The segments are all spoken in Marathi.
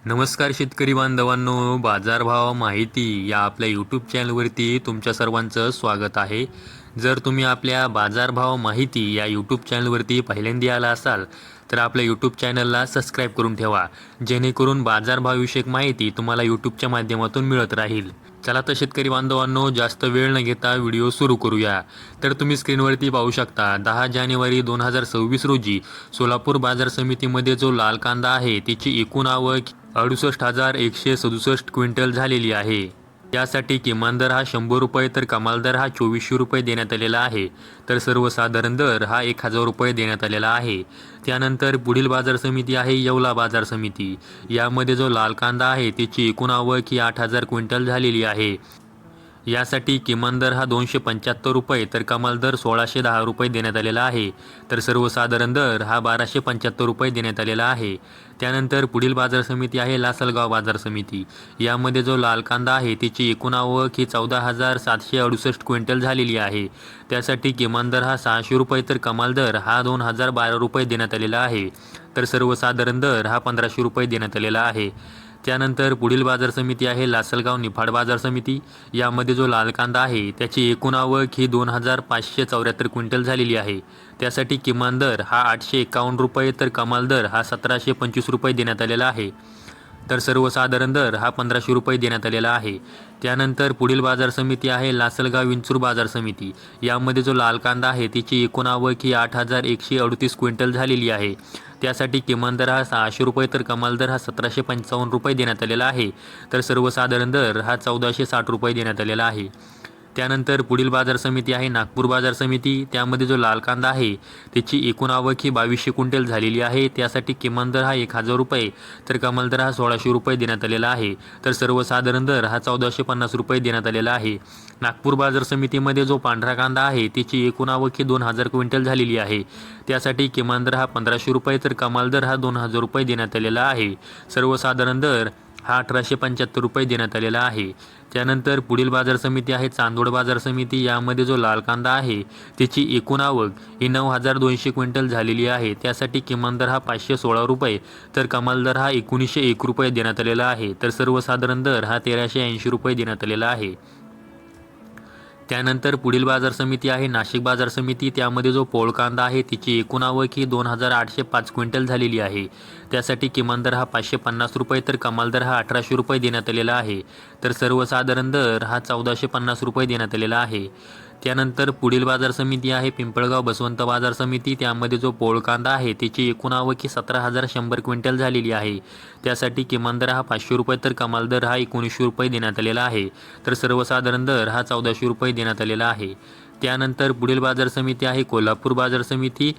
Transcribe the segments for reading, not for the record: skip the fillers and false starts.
नमस्कार शेतकरी बांधवांनो, बाजारभाव माहिती या आपल्या यूट्यूब चॅनलवरती तुमच्या सर्वांचं स्वागत आहे. जर तुम्ही आपल्या बाजारभाव माहिती या यूट्यूब चॅनलवरती पहिल्यांदा आला असाल तर आपल्या यूट्यूब चॅनलला सबस्क्राईब करून ठेवा, जेणेकरून बाजारभावविषयक माहिती तुम्हाला यूट्यूबच्या माध्यमातून मिळत राहील. चला तर शेतकरी बांधवांनो, जास्त वेळ न घेता व्हिडिओ सुरू करूया. तर तुम्ही स्क्रीनवरती पाहू शकता 10 जानेवारी 2026 रोजी सोलापूर बाजार समितीमध्ये जो लाल कांदा आहे त्याची एकूण आवक 68,167 क्विंटल झालेली आहे. यासाठी किमान दर हा 100 रुपये तर कमाल दर हा 2400 रुपये देण्यात आलेला आहे. तर सर्वसाधारण दर हा 1000 रुपये देण्यात आलेला आहे. त्यानंतर पुढील बाजार समिती आहे येवला बाजार समिती. यामध्ये जो लाल कांदा आहे त्याची एकूण आवक ही 8000 क्विंटल झालेली आहे. यासाठी किमान दर हा 275 रुपये तर कमाल दर 1610 रुपये देण्यात आलेला आहे. तर सर्वसाधारण दर हा 1275 रुपये देण्यात आलेला आहे. त्यानंतर पुढील बाजार समिती आहे लासलगाव बाजार समिती. यामध्ये जो लाल कांदा आहे त्याची एकूण आवक ही 14,768 क्विंटल झालेली आहे. त्यासाठी किमान दर हा 600 रुपये तर कमाल दर हा 2012 रुपये देण्यात आलेला आहे. तर सर्वसाधारण दर हा 1500 रुपये देण्यात आलेला आहे. त्यानंतर पुढील बाजार समिती आहे लासलगाव निफाड बाजार समिती. यामध्ये जो लाल कांदा आहे त्याची एकूण आवक ही 2,574 क्विंटल झालेली आहे. त्यासाठी किमान दर हा 851 रुपये तर कमाल दर हा 1725 रुपये देण्यात आलेला आहे. तर सर्वसाधारण दर हा 1500 रुपये देण्यात आलेला आहे. त्यानंतर पुढील बाजार समिती आहे लासलगाव विंचूर बाजार समिती. यामध्ये जो लाल कांदा आहे त्याची एकूण आवक ही 8,138 क्विंटल झालेली आहे. त्यासाठी किमान दर हा 600 रुपये तर कमाल दर हा 1755 रुपये देण्यात आलेला आहे. तर सर्वसाधारण दर हा 1460 रुपये देण्यात आलेला आहे. त्यानंतर पुढील बाजार समिती आहे नागपूर बाजार समिती. त्यामध्ये जो लाल कांदा आहे त्याची एकूण आवक ही 2200 क्विंटल झालेली आहे. त्यासाठी किमान दर हा 1000 रुपये तर कमाल दर हा 1600 रुपये देण्यात आलेला आहे. तर सर्वसाधारण दर हा 1450 रुपये देण्यात आलेला आहे. नागपूर बाजार समितीमध्ये जो पांढरा कांदा आहे त्याची एकूण आवक ही 2000 क्विंटल झालेली आहे. त्यासाठी किमान दर हा 1500 रुपये तर कमाल दर हा 2000 रुपये देण्यात आलेला आहे. सर्वसाधारण दर हा 1875 रुपये देण्यात आलेला आहे. त्यानंतर पुढील बाजार समिती आहे चांदोड बाजार समिती. यामध्ये जो लाल कांदा आहे त्याची एकूण आवक ही 9200 क्विंटल झालेली आहे. त्यासाठी किमान दर हा 516 रुपये तर कमाल दर हा 1901 रुपये देण्यात आलेला आहे. तर सर्वसाधारण दर हा 1380 रुपये देण्यात आलेला आहे. त्यानंतर पुढील बाजार समिती आहे नाशिक बाजार समिती. त्यामध्ये जो पोळ कांदा आहे त्याची एकूण आवक ही 2805 क्विंटल झालेली आहे. त्यासाठी किमान दर हा 550 रुपये तर कमाल दर हा 1800 रुपये देण्यात आलेला आहे. तर सर्वसाधारण दर हा 1450 रुपये देण्यात आलेला आहे. त्यानंतर पुढील बाजार समिती आहे पिंपळगाव बसवंत बाजार समिती. त्यामध्ये जो पोळ कांदा आहे त्याची एकूण आवक ही 17,100 क्विंटल झालेली आहे. त्यासाठी किमान दर हा 500 रुपये तर कमाल दर हा 1900 रुपये देण्यात आलेला आहे. तर सर्वसाधारण दर हा 1400 रुपये देण्यात आलेला आहे. त्यानंतर पुढील बाजार समिती आहे कोल्हापूर बाजार समिती.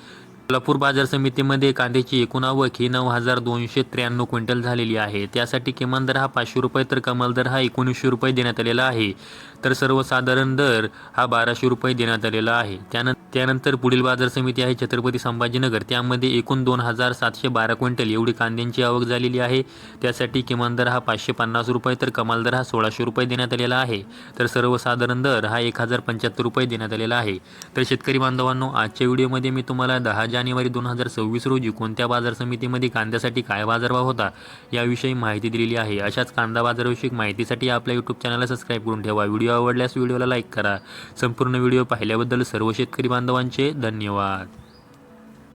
कोल्हापूर बाजार समितीमध्ये कांद्याची एकूण आवक ही 9,293 क्विंटल झालेली आहे. त्यासाठी किमान दर हा 500 रुपये तर कमाल दर हा 1900 रुपये देण्यात आलेला आहे. तर सर्वसाधारण दर हा 1200 रुपये देण्यात आलेला आहे. त्यानंतर पुढील बाजार समिती आहे छत्रपती संभाजीनगर. त्यामध्ये एकूण 2,712 क्विंटल एवढी कांद्यांची आवक झालेली आहे. त्यासाठी किमान दर हा 550 रुपये तर कमाल दर हा 1600 रुपये देण्यात आलेला आहे. तर सर्वसाधारण दर हा 1075 रुपये देण्यात आलेला आहे. तर शेतकरी बांधवांनो, आजच्या व्हिडिओमध्ये मी तुम्हाला 10 जानेवारी 2026 रोजी कोणत्या बाजार समितीमध्ये कांद्यासाठी काय बाजारभाव होता याविषयी माहिती दिलेली आहे. अशाच कांदा बाजारविषयक माहितीसाठी आपल्या यूट्यूब चॅनलला सबस्क्राईब करून ठेवा. व्हिडिओ आवडल्यास व्हिडिओला लाईक करा. संपूर्ण व्हिडिओ पाहिल्याबद्दल सर्व शेतकरी बांधवांचे धन्यवाद.